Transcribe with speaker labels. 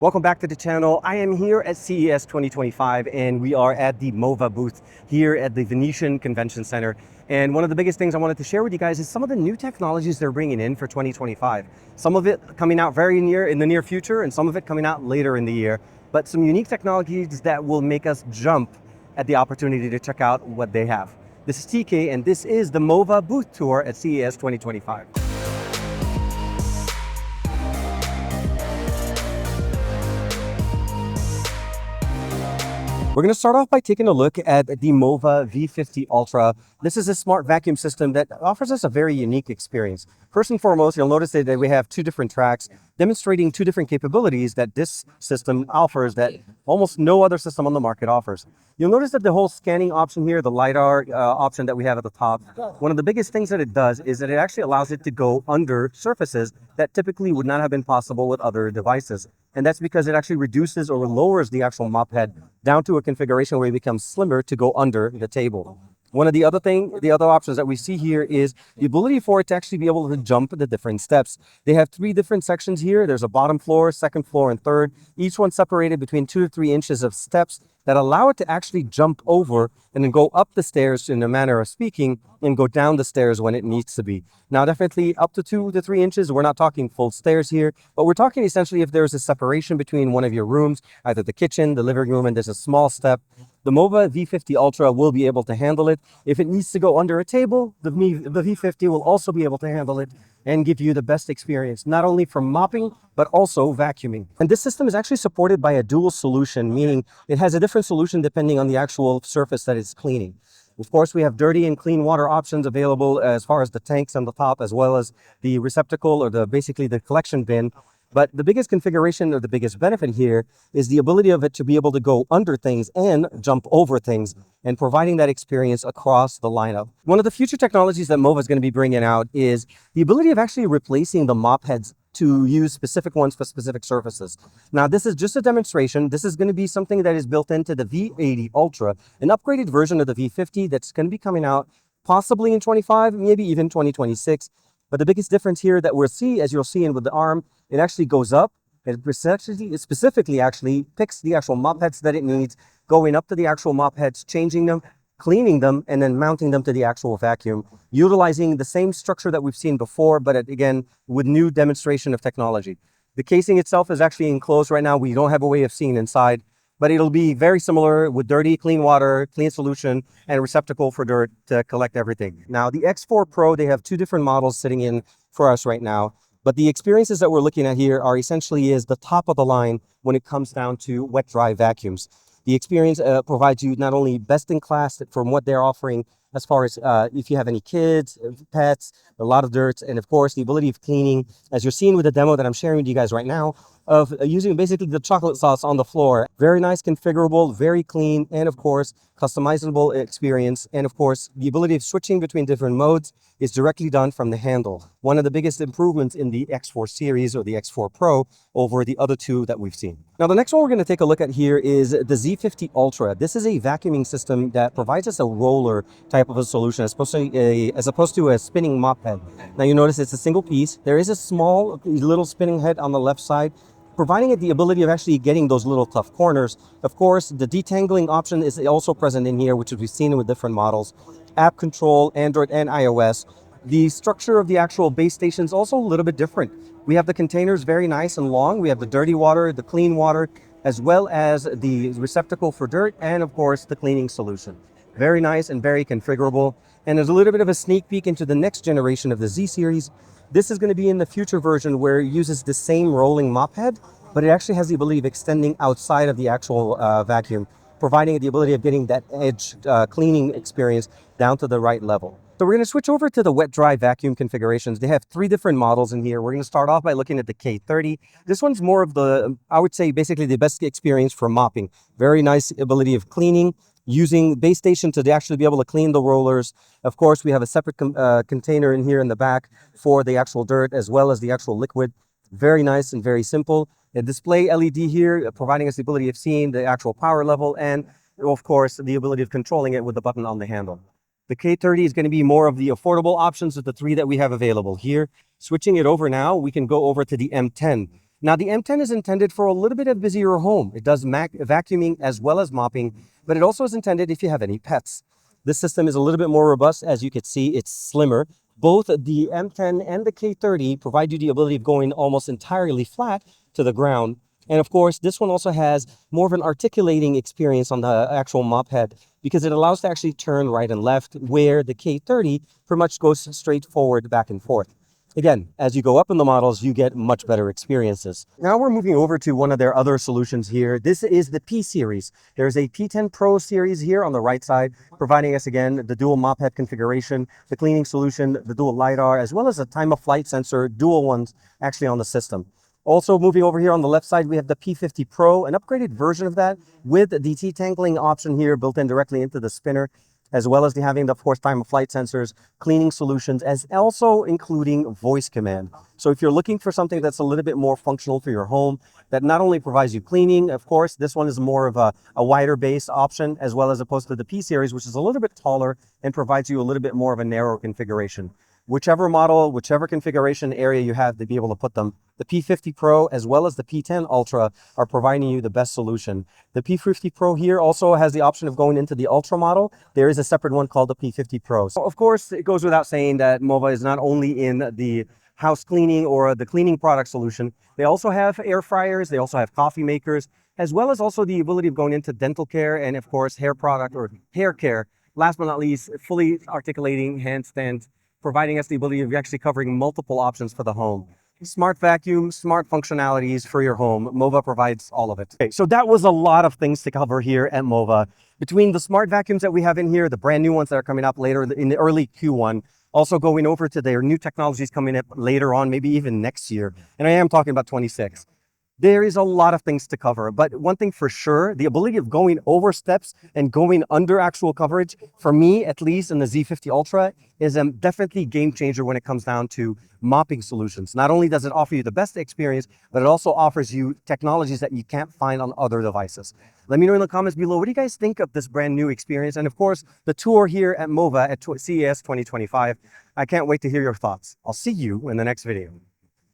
Speaker 1: Welcome back to the channel. I am here at CES 2025 and we are at the Mova booth here at the Venetian Convention Center. And one of the biggest things I wanted to share with you guys is some of the new technologies they're bringing in for 2025. Some of it coming out in the near future and some of it coming out later in the year. But some unique technologies that will make us jump at the opportunity to check out what they have. This is TK and this is the Mova booth tour at CES 2025. We're going to start off by taking a look at the Mova V50 Ultra. This is a smart vacuum system that offers us a very unique experience. First and foremost, you'll notice that we have two different tracks demonstrating two different capabilities that this system offers that almost no other system on the market offers. You'll notice that the whole scanning option here, the LiDAR option that we have at the top, one of the biggest things that it does is that it actually allows it to go under surfaces that typically would not have been possible with other devices. And that's because it actually reduces or lowers the actual mop head down to a configuration where it becomes slimmer to go under the table. One of the other options that we see here is the ability for it to actually be able to jump the different steps. They have three different sections here. There's a bottom floor, second floor, and third, each one separated between 2 to 3 inches of steps that allow it to actually jump over and then go up the stairs in a manner of speaking and go down the stairs when it needs to be. Now, definitely up to 2 to 3 inches. We're not talking full stairs here, but we're talking essentially if there's a separation between one of your rooms, either the kitchen, the living room, and there's a small step. The Mova V50 Ultra will be able to handle it. If it needs to go under a table, the V50 will also be able to handle it and give you the best experience, not only for mopping, but also vacuuming. And this system is actually supported by a dual solution, meaning it has a different solution depending on the actual surface that it's cleaning. Of course, we have dirty and clean water options available as far as the tanks on the top, as well as the receptacle or basically the collection bin. But the biggest configuration or the biggest benefit here is the ability of it to be able to go under things and jump over things and providing that experience across the lineup. One of the future technologies that Mova is going to be bringing out is the ability of actually replacing the mop heads to use specific ones for specific surfaces. Now, this is just a demonstration. This is going to be something that is built into the V80 Ultra, an upgraded version of the V50 that's going to be coming out possibly in 25, maybe even 2026. But the biggest difference here that we'll see, as you'll see with the arm, it actually goes up. It specifically actually picks the actual mop heads that it needs, going up to the actual mop heads, changing them, cleaning them, and then mounting them to the actual vacuum, utilizing the same structure that we've seen before, but again, with new demonstration of technology. The casing itself is actually enclosed right now. We don't have a way of seeing inside, but it'll be very similar with dirty, clean water, clean solution, and a receptacle for dirt to collect everything. Now, the X4 Pro, they have two different models sitting in for us right now, but the experiences that we're looking at here are essentially is the top of the line when it comes down to wet-dry vacuums. The experience provides you not only best in class from what they're offering as far as if you have any kids, pets, a lot of dirt, and of course the ability of cleaning, as you're seeing with the demo that I'm sharing with you guys right now, of using basically the chocolate sauce on the floor. Very nice, configurable, very clean, and of course, customizable experience. And of course, the ability of switching between different modes is directly done from the handle. One of the biggest improvements in the X4 series or the X4 Pro over the other two that we've seen. Now, the next one we're going to take a look at here is the Z50 Ultra. This is a vacuuming system that provides us a roller type of a solution as opposed to a spinning mop head. Now, you notice it's a single piece. There is a small little spinning head on the left side, providing it the ability of actually getting those little tough corners. Of course, the detangling option is also present in here, which we've seen with different models. App control, Android and iOS. The structure of the actual base station is also a little bit different. We have the containers very nice and long. We have the dirty water, the clean water, as well as the receptacle for dirt, and of course, the cleaning solution. Very nice and very configurable. And there's a little bit of a sneak peek into the next generation of the Z series. This is going to be in the future version where it uses the same rolling mop head, but it actually has the ability of extending outside of the actual vacuum, providing the ability of getting that edge cleaning experience down to the right level. So we're going to switch over to the wet-dry vacuum configurations. They have 3 different models in here. We're going to start off by looking at the K30. This one's more of the, I would say, basically the best experience for mopping. Very nice ability of cleaning, using base station to actually be able to clean the rollers. Of course, we have a separate container in here in the back for the actual dirt as well as the actual liquid. Very nice and very simple. A display LED here providing us the ability of seeing the actual power level and, of course, the ability of controlling it with the button on the handle. The K30 is going to be more of the affordable options of the 3 that we have available here. Switching it over now, we can go over to the M10. Now, the M10 is intended for a little bit of busier home. It does vacuuming as well as mopping, but it also is intended if you have any pets. This system is a little bit more robust. As you can see, it's slimmer. Both the M10 and the K30 provide you the ability of going almost entirely flat to the ground. And of course, this one also has more of an articulating experience on the actual mop head because it allows to actually turn right and left, where the K30 pretty much goes straight forward, back and forth. Again, as you go up in the models, you get much better experiences. Now we're moving over to one of their other solutions here. This is the P series. There's a P10 Pro series here on the right side, providing us again the dual mop head configuration, the cleaning solution, the dual LiDAR, as well as a time of flight sensor, dual ones actually on the system. Also moving over here on the left side, we have the P50 Pro, an upgraded version of that with the detangling option here built in directly into the spinner, as well as having the, of course, time of flight sensors, cleaning solutions, as also including voice command. So if you're looking for something that's a little bit more functional for your home, that not only provides you cleaning, of course, this one is more of a wider base option, as well as opposed to the P series, which is a little bit taller and provides you a little bit more of a narrow configuration. Whichever model, whichever configuration area you have to be able to put them, the P50 Pro as well as the P10 Ultra are providing you the best solution. The P50 Pro here also has the option of going into the Ultra model. There is a separate one called the P50 Pro. So of course, it goes without saying that Mova is not only in the house cleaning or the cleaning product solution. They also have air fryers, they also have coffee makers, as well as also the ability of going into dental care and of course hair product or hair care. Last but not least, fully articulating handstands, providing us the ability of actually covering multiple options for the home. Smart vacuum, smart functionalities for your home. Mova provides all of it. Okay, so that was a lot of things to cover here at Mova. Between the smart vacuums that we have in here, the brand new ones that are coming up later in the early Q1, also going over to their new technologies coming up later on, maybe even next year. And I am talking about 26. There is a lot of things to cover, but one thing for sure, the ability of going over steps and going under actual coverage, for me, at least in the Z50 Ultra, is a definitely game changer when it comes down to mopping solutions. Not only does it offer you the best experience, but it also offers you technologies that you can't find on other devices. Let me know in the comments below, what do you guys think of this brand new experience? And of course, the tour here at Mova at CES 2025. I can't wait to hear your thoughts. I'll see you in the next video.